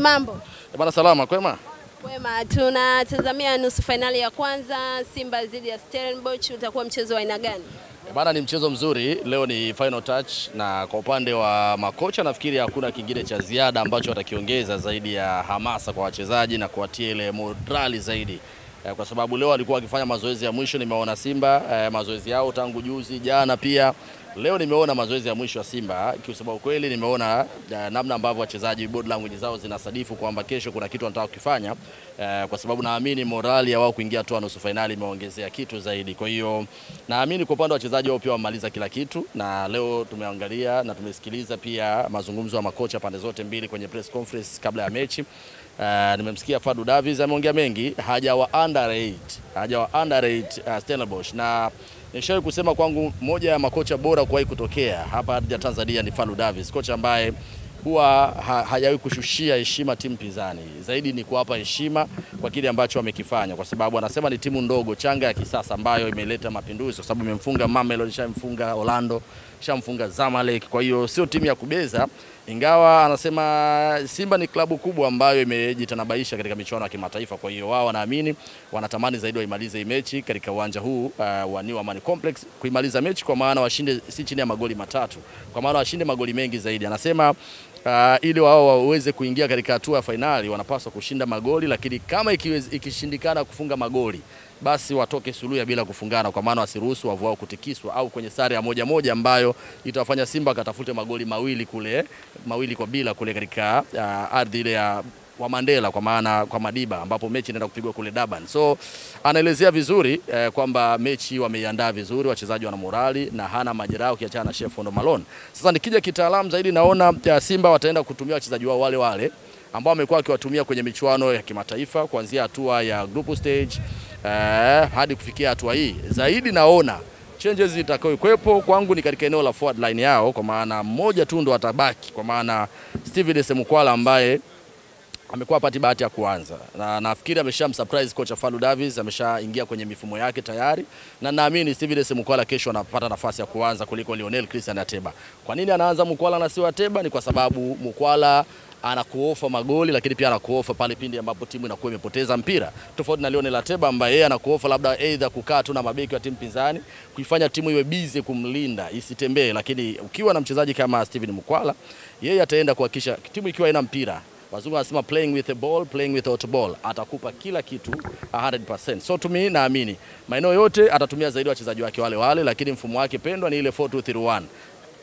Mambo. Bwana salama, kwema? Kwema, tunatazamia nusu finali ya kwanza Simba dhidi ya Stellenbosch, utakuwa mchezo wa aina gani? Bwana, ni mchezo mzuri, leo ni final touch na kwa upande wa makocha nafikiri hakuna kingine cha ziada ambacho watakiongeza zaidi ya hamasa kwa wachezaji na kuwatia ile morali zaidi. Kwa sababu leo walikuwa wakifanya mazoezi ya mwisho, nimeona Simba mazoezi yao tangu juzi jana pia. Leo nimeona mazoezi ya mwisho ya Simba, kiusema ukweli nimeona namna ambavyo wachezaji body language zao zinasadifu kwamba kesho kuna kitu wanataka kufanya, kwa sababu naamini morali ya wao kuingia tu nusu finali imeongezea kitu zaidi. Kwa hiyo naamini kwa upande wa wachezaji wao pia wamaliza kila kitu, na leo tumeangalia na tumesikiliza pia mazungumzo ya makocha pande zote mbili kwenye press conference kabla ya mechi. Nimemsikia Fadu Davis ameongea mengi, hajawa underrate Stellenbosch, na nishawahi kusema kwangu moja ya makocha bora kuwahi kutokea hapa Tanzania ni Fadu Davis, kocha ambaye huwa hajawahi kushushia heshima timu pinzani, zaidi ni kuwapa heshima kwa kile ambacho wamekifanya, kwa sababu anasema ni timu ndogo changa ya kisasa ambayo imeleta mapinduzi, kwa sababu imemfunga Mamelodi, shamfunga Orlando, shamfunga Zamalek. Kwa hiyo sio timu ya kubeza, ingawa anasema Simba ni klabu kubwa ambayo imejitanabaisha katika michuano ya kimataifa. Kwa hiyo wao wanaamini, wanatamani zaidi waimalize hii mechi katika uwanja huu wa New Amani Complex, kuimaliza mechi kwa maana washinde si chini ya magoli matatu, kwa maana washinde magoli mengi zaidi. Anasema ili wao waweze kuingia katika hatua ya finali wanapaswa kushinda magoli, lakini kama ikishindikana kufunga magoli basi watoke suluhu bila kufungana, kwa maana wasiruhusu wavu wao kutikiswa au kwenye sare ya 1-1 ambayo itawafanya Simba katafute magoli mawili kwa bila kule katika ardhi ile ya wa Mandela, kwa maana kwa Madiba, ambapo mechi inaenda kupigwa kule Durban. So anaelezea vizuri kwamba mechi wameiandaa vizuri, wachezaji wana morali na hana majeraha ukiachana na Chef Ondo Malone. Sasa nikija kitaalamu zaidi naona Simba wataenda kutumia wachezaji wao wale ambao wamekuwa wakiwatumia kwenye michuano ya kimataifa kuanzia hatua ya group stage hadi kufikia hatua hii. Zaidi naona changes zitakayokuwepo kwangu ni katika eneo la forward line yao, kwa maana mmoja tu ndo atabaki, kwa maana Steven Semukwala ambaye amekuwa pati bahati ya kuanza, na nafikiri ameshamsurprise kocha Fadu Davis, ameshaingia kwenye mifumo yake tayari, na naamini Steven Semukwala kesho anapata nafasi ya kuanza kuliko Lionel Christian Ateba. Kwa nini anaanza Mukwala na sio Ateba? Ni kwa sababu Mukwala anakuofa magoli, lakini pia anakuofa pale pindi ambapo timu inakuwa imepoteza mpira, tofauti na Lionel Ateba ambaye yeye anakuofa labda either kukaa tu na mabeki wa timu pinzani kuifanya timu iwe busy kumlinda isitembee. Lakini ukiwa na mchezaji kama Steven Mukwala, yeye ataenda kuhakikisha timu ikiwa ina mpira, wazungu wanasema playing with the ball, playing without ball, atakupa kila kitu 100%. So to me naamini maeneo yote atatumia zaidi wachezaji wake wale, lakini mfumo wake pendwa ni ile 4-2-3-1.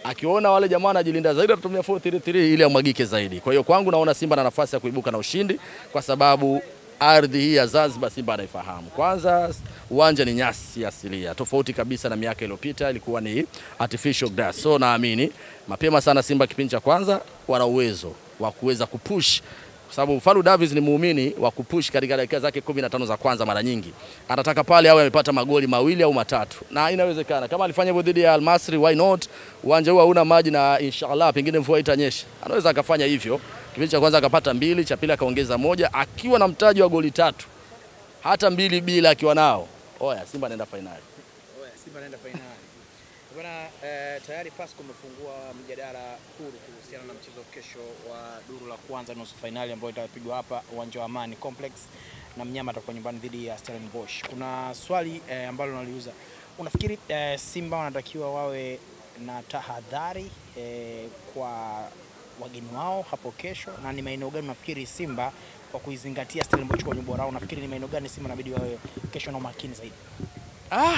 Akiona wale jamaa anajilinda zaidi atatumia 4-3-3 ili amwagike zaidi. Kwa hiyo kwangu naona Simba na nafasi ya kuibuka na ushindi, kwa sababu ardhi hii ya Zanzibar Simba anaifahamu. Kwanza uwanja ni nyasi asilia, tofauti kabisa na miaka iliyopita ilikuwa ni artificial grass. So naamini mapema sana Simba kipindi cha kwanza wana uwezo wa kuweza kupush, kwa sababu Fadu Davis ni muumini wa kupush katika dakika zake 15 za kwanza. Mara nyingi anataka pale awe amepata magoli mawili au matatu, na inawezekana kama alifanya hivyo dhidi ya Al Masry, why not? Uwanja huu hauna maji na inshallah pengine mvua itanyesha, anaweza akafanya hivyo. Kipindi cha kwanza akapata 2, cha pili akaongeza 1, akiwa na mtaji wa goli 3, hata 2 bila akiwa nao. Oya, Simba anaenda finali. Bwana, tayari Pasco umefungua mjadala huru kuhusiana na mchezo kesho wa duru la kwanza nusu finali ambayo itapigwa hapa uwanja wa Amani Complex, na mnyama atakuwa nyumbani dhidi ya Stellenbosch. Kuna swali ambalo naliuza, unafikiri Simba wanatakiwa wawe na tahadhari kwa wageni wao hapo kesho, na ni maeneo gani unafikiri Simba kwa kuizingatia Stellenbosch kwa ubora wao, unafikiri ni maeneo gani Simba inabidi wawe kesho na makini zaidi?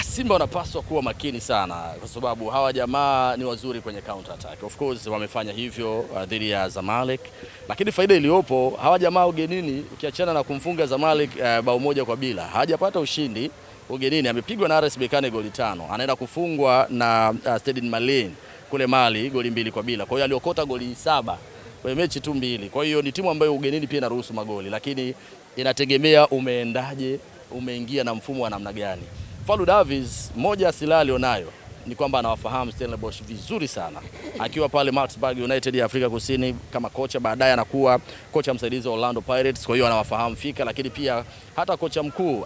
Simba wanapaswa kuwa makini sana, kwa sababu hawa jamaa ni wazuri kwenye counter attack. Of course wamefanya hivyo dhidi ya Zamalek, lakini faida iliyopo hawa jamaa ugenini, ukiachana na kumfunga Zamalek bao 1-0, hajapata ushindi ugenini. Amepigwa na RS Berkane goli 5, anaenda kufungwa na Stade Malien kule Mali goli 2-0. Kwa hiyo aliokota goli 7 kwenye mechi tu 2. Kwa hiyo ni timu ambayo ugenini pia inaruhusu magoli, lakini inategemea umeendaje, umeingia na mfumo wa namna gani. Fadu Davis, moja silaha alionayo ni kwamba anawafahamu Stellenbosch vizuri sana. Akiwa pale Maritzburg United ya Afrika Kusini kama kocha, baadaye anakuwa kocha msaidizi wa Orlando Pirates, kwa hiyo anawafahamu fika, lakini pia hata kocha mkuu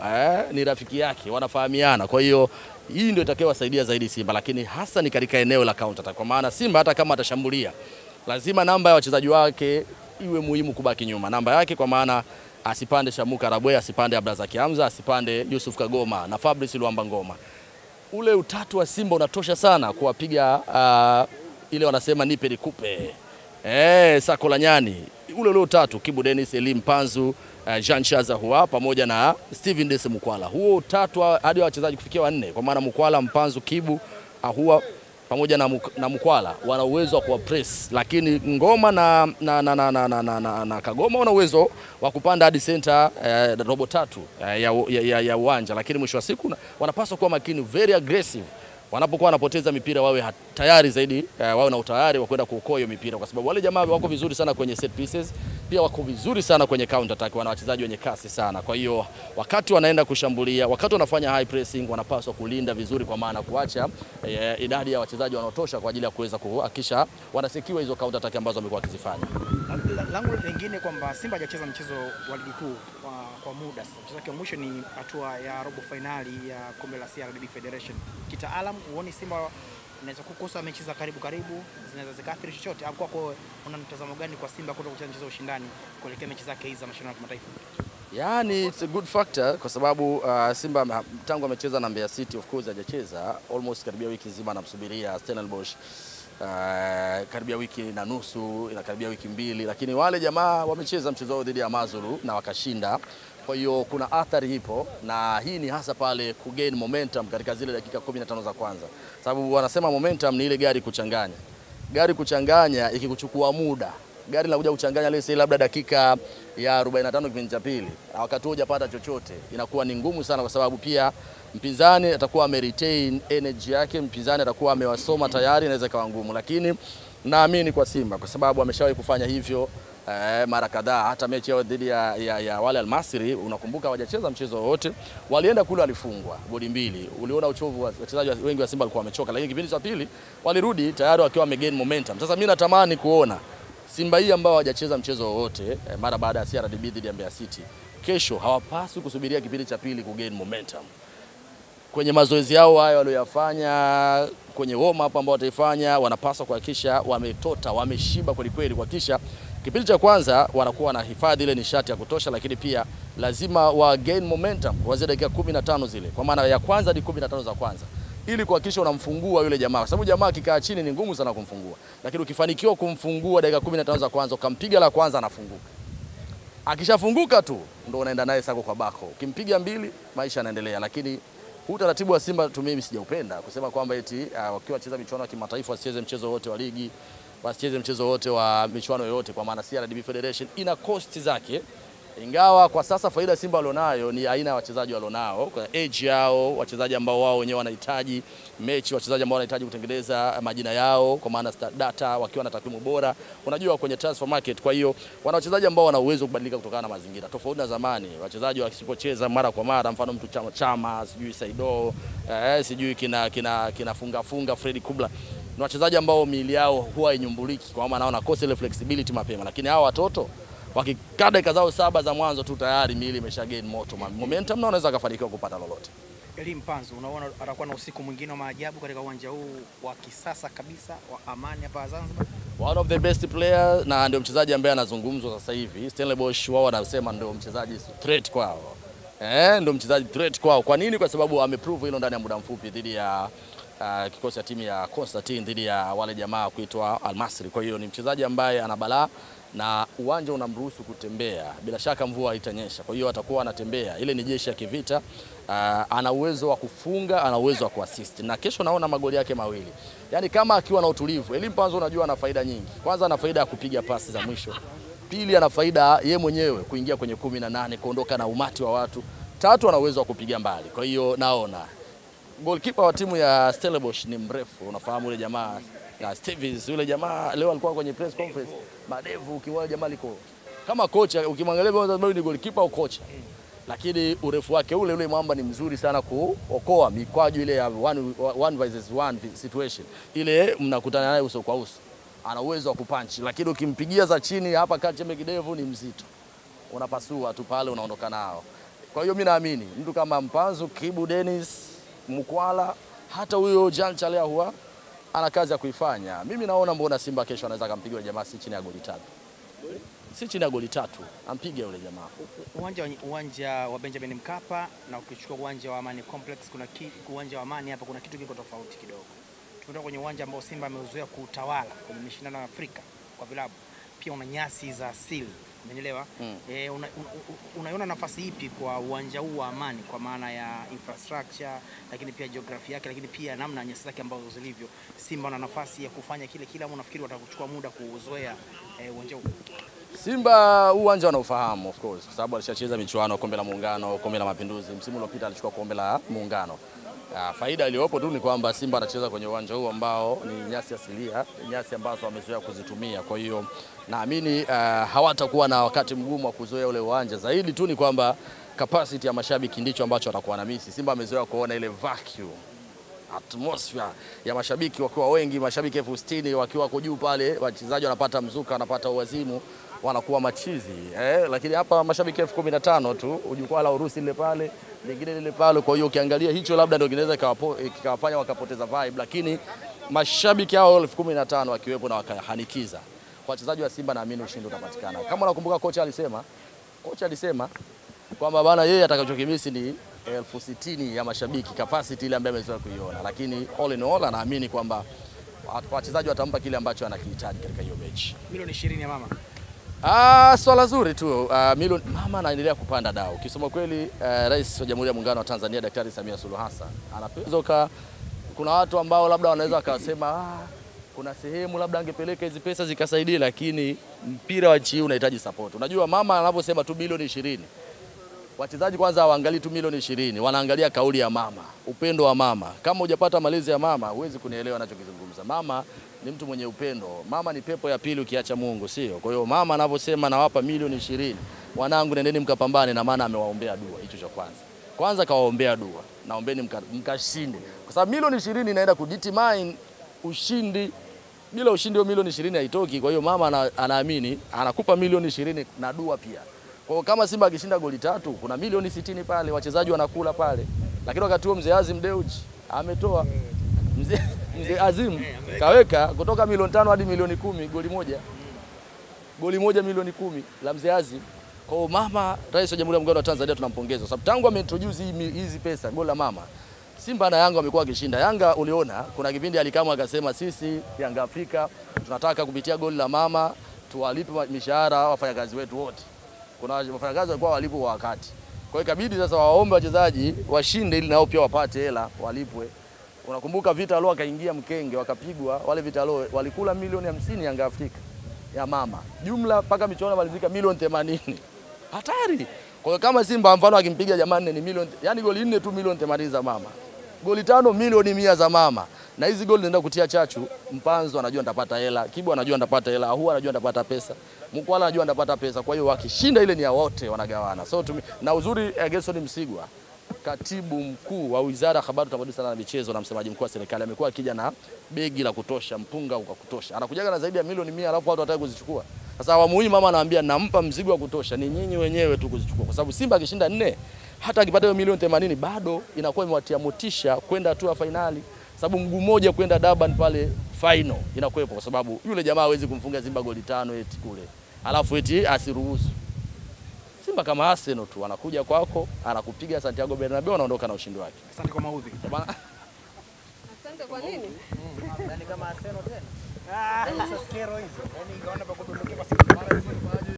ni rafiki yake, wanafahamiana. Kwa hiyo hii ndio itakayowasaidia zaidi Simba, lakini hasa ni katika eneo la counter attack, kwa maana Simba hata kama atashambulia lazima namba ya wachezaji wake iwe muhimu kubaki nyuma. Namba yake kwa maana asipande Shamuka Rabwe, asipande Abdrazaki Hamza, asipande Yusuf Kagoma na Fabrice Luamba Ngoma. Ule utatu wa Simba unatosha sana kuwapiga ile wanasema nipe nikupe. Sako la nyani. Ule utatu Kibu Dennis, Elim Panzu, Jean Chaza Hua pamoja na Steven Dese Mukwala. Huo utatu hadi wachezaji kufikia 4 kwa maana Mukwala, Mpanzu, Kibu, Ahua pamoja na Mukwala wana uwezo wa kuwa press, lakini Ngoma na Kagoma wana uwezo wa kupanda hadi center robo tatu ya uwanja, lakini mwisho wa siku wanapaswa kuwa makini, very aggressive. Wanapokuwa wanapoteza mipira wawe tayari zaidi, wawe na utayari wa kwenda kuokoa hiyo mipira, kwa sababu wale jamaa wako vizuri sana kwenye set pieces, pia wako vizuri sana kwenye counter attack, wana wachezaji wenye kasi sana. Kwa hiyo wakati wanaenda kushambulia, wakati wanafanya high pressing, wanapaswa kulinda vizuri, kwa maana kuacha idadi ya wachezaji wanaotosha kwa ajili ya kuweza kuhakikisha wanasikiwa hizo counter attack ambazo wamekuwa wakizifanya. Langu lingine kwamba Simba hajacheza mchezo wa ligi kuu kwa muda sasa. Mchezo wake mwisho ni hatua ya robo finali ya kombe la CRDB Federation. Kitaalam uone Simba inaweza kukosa mechi za karibu zinaweza zikaathiri chochote, au kwako una mtazamo gani kwa Simba kutoka kucheza mchezo wa ushindani kuelekea mechi zake hizi za mashindano ya kimataifa? Yani it's a good factor kwa sababu Simba tangu amecheza na Mbeya City, of course hajacheza almost karibia wiki nzima, anamsubiria Stellenbosch karibia wiki na nusu, inakaribia wiki 2, lakini wale jamaa wamecheza mchezo wao dhidi ya Mazulu na wakashinda. Kwa hiyo kuna athari ipo, na hii ni hasa pale kugain momentum katika zile dakika 15 za kwanza. Sababu wanasema momentum ni ile gari kuchanganya. Gari kuchanganya ikikuchukua muda, gari linakuja kuchanganya leo labda dakika ya 45 kipindi cha pili, wakati hujapata chochote, inakuwa ni ngumu sana, kwa sababu pia mpinzani atakuwa ameretain energy yake, mpinzani atakuwa amewasoma tayari, inaweza kawa ngumu. Lakini naamini kwa Simba, kwa sababu ameshawahi kufanya hivyo mara kadhaa. Hata mechi yao dhidi ya wale Al-Masri, unakumbuka hawajacheza mchezo wote, walienda kule walifungwa goli 2. Uliona uchovu wa wachezaji wengi wa Simba walikuwa wamechoka, lakini kipindi cha pili walirudi tayari wakiwa wamegain momentum. Sasa mimi natamani kuona Simba hii ambao hawajacheza mchezo wote mara baada ya CRDB dhidi ya Mbeya City, kesho hawapaswi kusubiria kipindi cha pili kugain momentum. Kwenye mazoezi yao hayo waliyofanya, kwenye warm up ambao wataifanya, wanapaswa kuhakikisha wametota, wameshiba kweli kweli, kuhakikisha kipindi cha kwanza wanakuwa na hifadhi ile nishati ya kutosha, lakini pia lazima wa gain momentum kuanzia dakika 15 zile, kwa maana ya kwanza hadi 15 za kwanza, ili kuhakikisha unamfungua yule jamaa, kwa sababu jamaa akikaa chini ni ngumu sana kumfungua. Lakini ukifanikiwa kumfungua dakika 15 za kwanza, ukampiga la kwanza, anafunguka. Akishafunguka tu ndio unaenda naye sako kwa bako, ukimpiga 2 maisha yanaendelea. Lakini huu taratibu wa Simba mimi sijaupenda, kusema kwamba eti wakiwa wacheza michuano ya kimataifa wasicheze mchezo wote wa ligi, wasicheze mchezo wote wa michuano yote, kwa maana CRDB Federation ina cost zake. Ingawa kwa sasa faida Simba walionayo ni aina ya wachezaji walionao, kwa age yao, wachezaji ambao wao wenyewe wanahitaji mechi, wachezaji ambao wanahitaji kutengeneza majina yao kwa maana data, wakiwa na takwimu bora, unajua kwenye transfer market. Kwa hiyo wana wachezaji ambao wana uwezo kubadilika kutokana na mazingira, tofauti na zamani wachezaji wasipocheza mara kwa mara, mfano mtu Chama, sijui Saido, sijui kina funga Freddy Kubla, ni wachezaji ambao miili yao huwa inyumbuliki, kwa maana wanaona kosa ile flexibility mapema. Lakini hao watoto wakikada dakika zao 7 za mwanzo tu tayari miili imesha gain momentum, na unaweza kufanikiwa kupata lolote. Elim Panzu, unaona atakuwa na usiku mwingine wa maajabu katika uwanja huu wa kisasa kabisa wa Amani hapa Zanzibar. One of the best players, na ndio mchezaji ambaye anazungumzwa sasa hivi. Stellenbosch wao wanasema ndio mchezaji threat kwao. Ndio mchezaji threat kwao. Kwa nini? Kwa sababu ameprove hilo ndani ya muda mfupi dhidi ya kikosi cha timu ya Constantine, dhidi ya wale jamaa kuitwa Al-Masri. Kwa hiyo ni mchezaji ambaye ana balaa, na uwanja unamruhusu kutembea. Bila shaka mvua haitanyesha, kwa hiyo atakuwa anatembea. Ile ni jeshi ya kivita. Ana uwezo wa kufunga, ana uwezo wa kuassist, na kesho naona magoli yake 2. Yani kama akiwa na utulivu, Elim Panzu unajua ana faida nyingi. Kwanza ana faida ya kupiga pasi za mwisho. Pili ana faida yeye mwenyewe kuingia kwenye 18, kuondoka na umati wa watu. 3 ana uwezo wa kupiga mbali. Kwa hiyo naona goalkeeper wa timu ya Stellenbosch ni mrefu, unafahamu yule jamaa na Stevens, yule jamaa leo alikuwa kwenye press conference, madevu, ukiona jamaa liko kama kocha, ukimwangalia sababu ni goalkeeper au kocha, lakini urefu wake ule mwamba ni mzuri sana kuokoa mikwaju ile ya one versus one situation, ile mnakutana naye uso kwa uso, ana uwezo wa kupunch. Lakini ukimpigia za chini hapa kati ya kidevu ni mzito, unapasua tu pale, unaondoka nao. Kwa hiyo mimi naamini mtu kama Mpanzu, Kibu Dennis, Mukwala, hata huyo Jean Chaza Hua ana kazi ya kuifanya. Mimi naona mbona Simba kesho anaweza kumpiga jamaa si chini ya goli 3. si chini ya goli 3 ampige yule jamaa. Uwanja wa Benjamin Mkapa na ukichukua uwanja wa Amani Complex, uwanja wa Amani hapa kuna kitu kiko tofauti kidogo. Tumetoka kwenye uwanja ambao Simba ameuzoea kuutawala kwenye mashindano ya Afrika kwa vilabu, pia una nyasi za asili, umeelewa? Unaiona nafasi ipi kwa uwanja huu wa Amani kwa maana ya infrastructure, lakini pia geography yake, lakini pia namna nyasi zake ambazo zilivyo? Simba wana nafasi ya kufanya kile au unafikiri watakuchukua muda kuuzoea uwanja huu? Simba uwanja wanaofahamu of course, kwa sababu alishacheza michuano, kombe la Muungano, kombe la Mapinduzi. Msimu uliopita alichukua kombe la Muungano. Faida iliyopo tu ni kwamba Simba anacheza kwenye uwanja huu ambao ni nyasi asilia, nyasi ambazo wamezoea kuzitumia. Kwa hiyo naamini hawatakuwa na wakati mgumu wa kuzoea ule uwanja. Zaidi tu ni kwamba capacity ya mashabiki ndicho ambacho watakuwa na misi. Simba amezoea kuona ile vacuum, atmosphere ya mashabiki wakiwa wengi, mashabiki 60,000 wakiwa kwa juu pale, wachezaji wanapata mzuka, wanapata uwazimu, wanakuwa machizi. Lakini hapa mashabiki 15,000 tu, jukwaa la Urusi lile pale, lingine lile pale. Kwa hiyo ukiangalia hicho labda ndio kinaweza kikawafanya wakapoteza vibe, lakini mashabiki hao 15,000 wakiwepo na wakahanikiza kwa wachezaji wa Simba, naamini ushindi utapatikana. Kama unakumbuka kocha alisema kwamba bana yeye atakachokimisi ni 60,000 ya mashabiki, capacity ile ambayo amezoea kuiona, lakini all in all anaamini kwamba wachezaji watampa kile ambacho anakihitaji katika hiyo mechi. Milioni 20 ya mama. Swala zuri tu. Milioni mama anaendelea kupanda dau. Kisoma kweli, Rais wa Jamhuri ya Muungano wa Tanzania Daktari Samia Suluhu Hassan anapezoka. Kuna watu ambao labda wanaweza wakasema kuna sehemu labda angepeleka hizi pesa zikasaidia, lakini mpira wa nchi unahitaji support. Unajua mama anaposema tu milioni 20, wachezaji kwanza hawaangalii tu milioni 20, wanaangalia kauli ya mama, upendo wa mama. Kama hujapata malezi ya mama, huwezi kunielewa ninachokizungumza. Mama ni mtu mwenye upendo. Mama ni pepo ya pili ukiacha Mungu, sio? Kwa hiyo mama anavyosema nawapa milioni 20, wanangu nendeni mkapambane, na maana amewaombea dua. Hicho cha kwanza. Kwanza kawaombea dua. Naombeni mkashinde. Kwa sababu milioni 20 inaenda kudetermine ushindi. Bila ushindi wa milioni 20 haitoki. Kwa hiyo mama anaamini anakupa milioni 20 na dua pia. Kwa kama Simba akishinda goli 3, kuna milioni 60 pale, wachezaji wanakula pale. Lakini wakati huo mzee Azim Deuji ametoa, mzee Azim kaweka kutoka milioni 5 hadi milioni 10 goli moja. Goli moja milioni 10 la mzee Azim. Kwa hiyo mama, Rais wa Jamhuri ya Muungano wa Tanzania tunampongeza kwa sababu tangu ameintroduce hizi pesa, goli la mama, Simba na Yanga wamekuwa wakishinda. Yanga uliona kuna kipindi alikamwa akasema sisi Yanga Afrika tunataka kupitia goli la mama tuwalipe mishahara wafanyakazi wetu wote. Kuna wafanyakazi walikuwa walipo kwa wakati. Kwa hiyo ikabidi sasa waombe wachezaji washinde ili nao pia wapate hela walipwe. Unakumbuka Vita Lo akaingia mkenge wakapigwa, wale Vita Lo walikula milioni 50 Yanga Afrika ya mama. Jumla mpaka michuano malizika milioni 80. Hatari. Kwa hiyo kama Simba mfano akimpiga jamani ni milioni, yani goli 4 tu milioni 80 za mama. Goli 5 milioni 100 za mama. Na hizi goli zinaenda kutia chachu. Mpanzo anajua nitapata hela, Kibu anajua nitapata hela, Ahua anajua nitapata pesa, Mkwala anajua nitapata pesa. Kwa hiyo wakishinda ile ni ya wote wanagawana. So na uzuri Gerson Msigwa, katibu mkuu wa Wizara ya Habari, Utamaduni, Sanaa na Michezo na msemaji mkuu wa serikali, amekuwa akija na begi la kutosha, mpunga wa kutosha. Anakujaga na zaidi ya milioni 100 alafu watu wataka kuzichukua. Sasa awamu hii mama anawaambia nampa mzigo wa kutosha, ni nyinyi wenyewe tu kuzichukua. Kwa sababu Simba akishinda 4 hata akipata hiyo milioni 80 bado inakuwa imewatia motisha kwenda hatua ya finali. Sababu mguu mmoja kwenda Durban pale final inakuwepo, kwa sababu yule jamaa hawezi kumfunga Simba goli 5 eti kule. Alafu eti asiruhusu. Simba kama Arsenal tu anakuja kwako, anakupiga Santiago Bernabeu, anaondoka na ushindi wake. Asante kwa maudhi. Asante kwa nini? Yaani kama Arsenal tena. Sasa skero hizo. Yaani ingaona pa kudondokea basi.